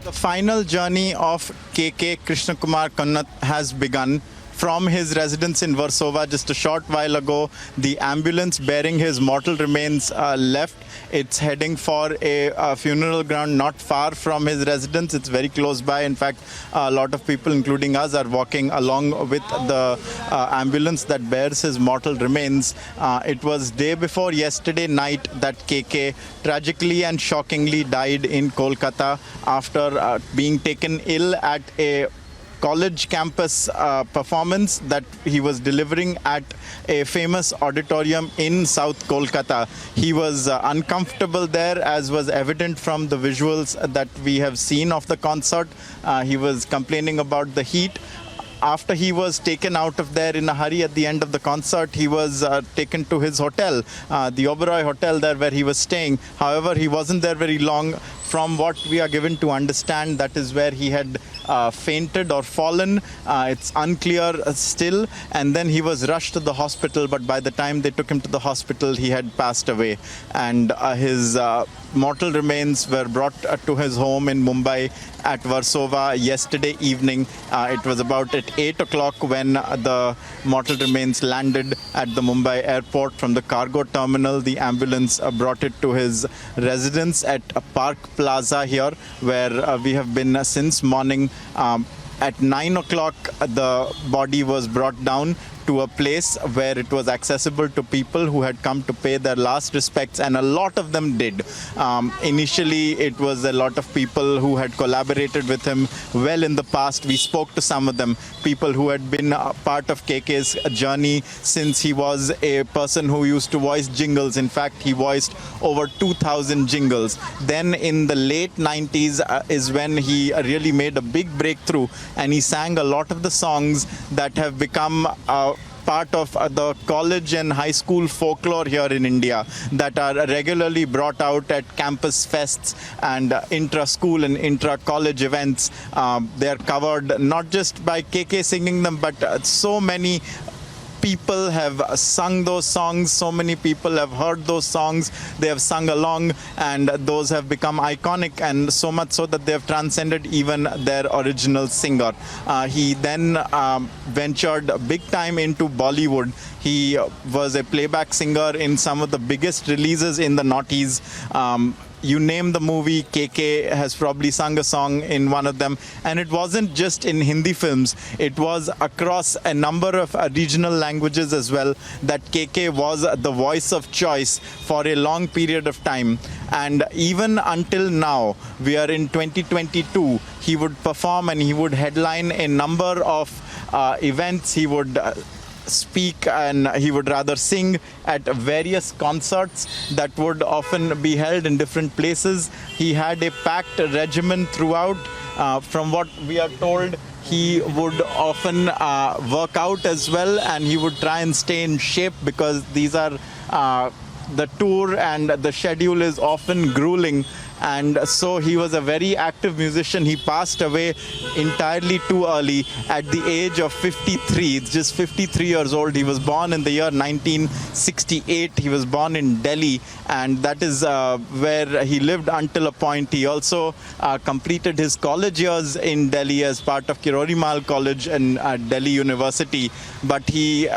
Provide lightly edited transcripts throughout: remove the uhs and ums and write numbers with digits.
The final journey of KK Krishna Kumar Kannat has begun. From his residence in Warsaw just a short while ago, the ambulance bearing his mortal remains left. It's heading for a funeral ground not far from his residence. It's very close by. In fact, a lot of people, including us, are walking along with the ambulance that bears his mortal remains. It was day before yesterday night that KK tragically and shockingly died in Kolkata after being taken ill at a college campus performance that he was delivering at a famous auditorium in South Kolkata. He was uncomfortable there, as was evident from the visuals that we have seen of the concert. He was complaining about the heat. After he was taken out of there in a hurry at the end of the concert, he was taken to his hotel, the Oberoi Hotel there where he was staying. However, he wasn't there very long. From what we are given to understand, that is where he had fainted or fallen. It's unclear still. And then he was rushed to the hospital, but by the time they took him to the hospital, he had passed away. And his mortal remains were brought to his home in Mumbai at Warsaw yesterday evening. It was about at 8 o'clock when the mortal remains landed at the Mumbai airport from the cargo terminal. The ambulance brought it to his residence at Park Plaza here, where we have been since morning. At 9 o'clock, the body was brought down to a place where it was accessible to people who had come to pay their last respects, and a lot of them did. Initially, it was a lot of people who had collaborated with him well in the past. We spoke to some of them, people who had been part of KK's journey since he was a person who used to voice jingles. In fact, he voiced over 2,000 jingles. Then in the late 90s is when he really made a big breakthrough, and he sang a lot of the songs that have become part of the college and high school folklore here in India, that are regularly brought out at campus fests and intra-school and intra-college events. They are covered not just by KK singing them, but so many people have sung those songs, so many people have heard those songs, they have sung along, and those have become iconic, and so much so that they have transcended even their original singer. He then ventured big time into Bollywood. He was a playback singer in some of the biggest releases in the noughties. You name the movie, KK has probably sung a song in one of them. And it wasn't just in Hindi films, it was across a number of regional languages as well that KK was the voice of choice for a long period of time. And even until now, we are in 2022, he would perform and he would headline a number of events. He would speak, and he would rather sing at various concerts that would often be held in different places. He had a packed regimen throughout. From what we are told, he would often work out as well, and he would try and stay in shape, because these are the tour and the schedule is often grueling. And so he was a very active musician. He passed away entirely too early at the age of 53. It's just 53 years old. He was born in the year 1968. He was born in Delhi, and that is where he lived until a point. He also completed his college years in Delhi as part of Kirori Mahal College and Delhi University. But he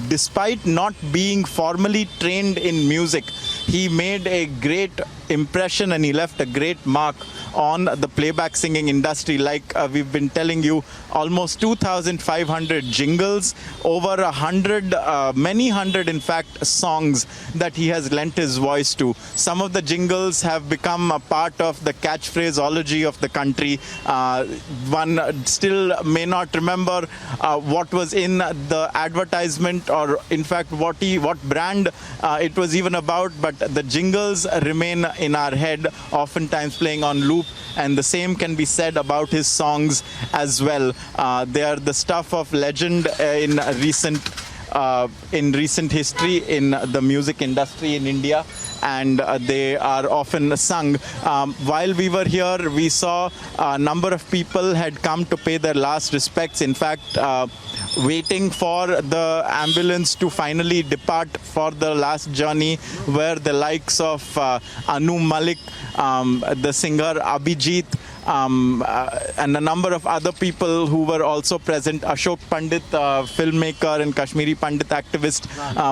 despite not being formally trained in music, he made a great impression and he left a great mark on the playback singing industry. Like we've been telling you, almost 2,500 jingles, over 100, many hundred in fact, songs that he has lent his voice to. Some of the jingles have become a part of the catchphraseology of the country. One still may not remember what was in the advertisement, or in fact what brand it was even about, but the jingles remain in our head, oftentimes playing on loop, and the same can be said about his songs as well. They are the stuff of legend in recent history in the music industry in India, and they are often sung. While we were here, we saw a number of people had come to pay their last respects. In fact, waiting for the ambulance to finally depart for the last journey, where the likes of Anu Malik, the singer Abhijit, and a number of other people who were also present. Ashok Pandit, filmmaker and Kashmiri Pandit activist,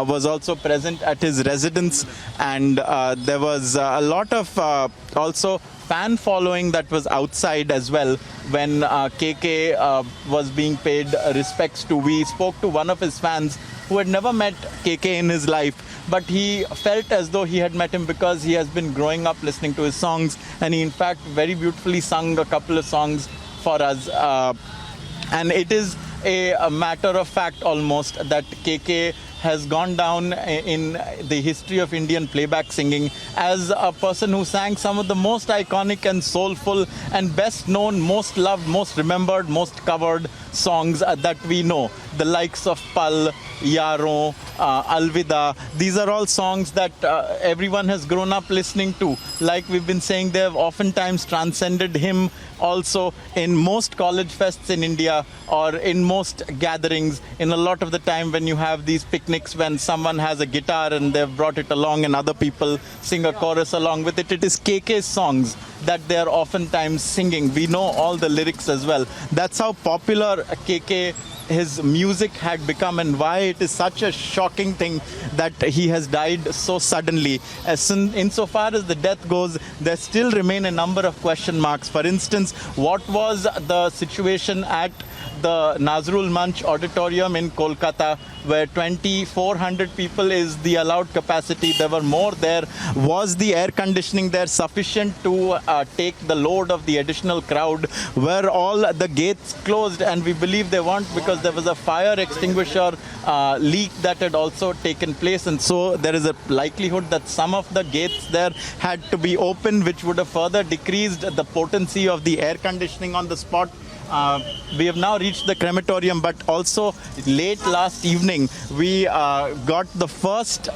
was also present at his residence, and there was a lot of also fan following that was outside as well when KK was being paid respects to. We spoke to one of his fans who had never met KK in his life, but he felt as though he had met him because he has been growing up listening to his songs, and he in fact very beautifully sung a couple of songs for us. And it is a matter of fact almost that KK has gone down in the history of Indian playback singing as a person who sang some of the most iconic and soulful and best known, most loved, most remembered, most covered songs that we know. The likes of Pal, Yaaron, Alvida. These are all songs that everyone has grown up listening to. Like we've been saying, they have oftentimes transcended him also in most college fests in India or in most gatherings. In a lot of the time when you have these picnics when someone has a guitar and they've brought it along and other people sing a chorus along with it, it is KK's songs that they are oftentimes singing. We know all the lyrics as well. That's how popular KK, his music had become, and why it is such a shocking thing that he has died so suddenly. Insofar as the death goes, there still remain a number of question marks. For instance, what was the situation at the Nazrul Manch Auditorium in Kolkata, where 2,400 people is the allowed capacity? There were more there. Was the air conditioning there sufficient to take the load of the additional crowd? Were all the gates closed? And we believe they weren't, because there was a fire extinguisher leak that had also taken place, and so there is a likelihood that some of the gates there had to be opened, which would have further decreased the potency of the air conditioning on the spot. We have now reached the crematorium, but also late last evening we got the first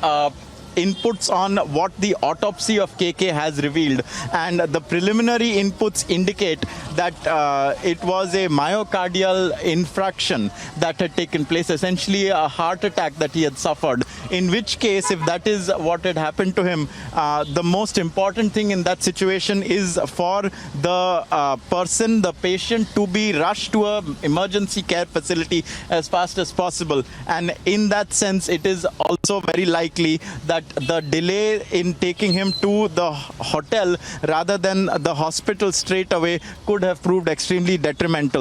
inputs on what the autopsy of KK has revealed, and the preliminary inputs indicate that it was a myocardial infarction that had taken place, essentially a heart attack that he had suffered. In which case, if that is what had happened to him, the most important thing in that situation is for the person, the patient, to be rushed to an emergency care facility as fast as possible. And in that sense, it is also very likely that the delay in taking him to the hotel rather than the hospital straight away could have proved extremely detrimental.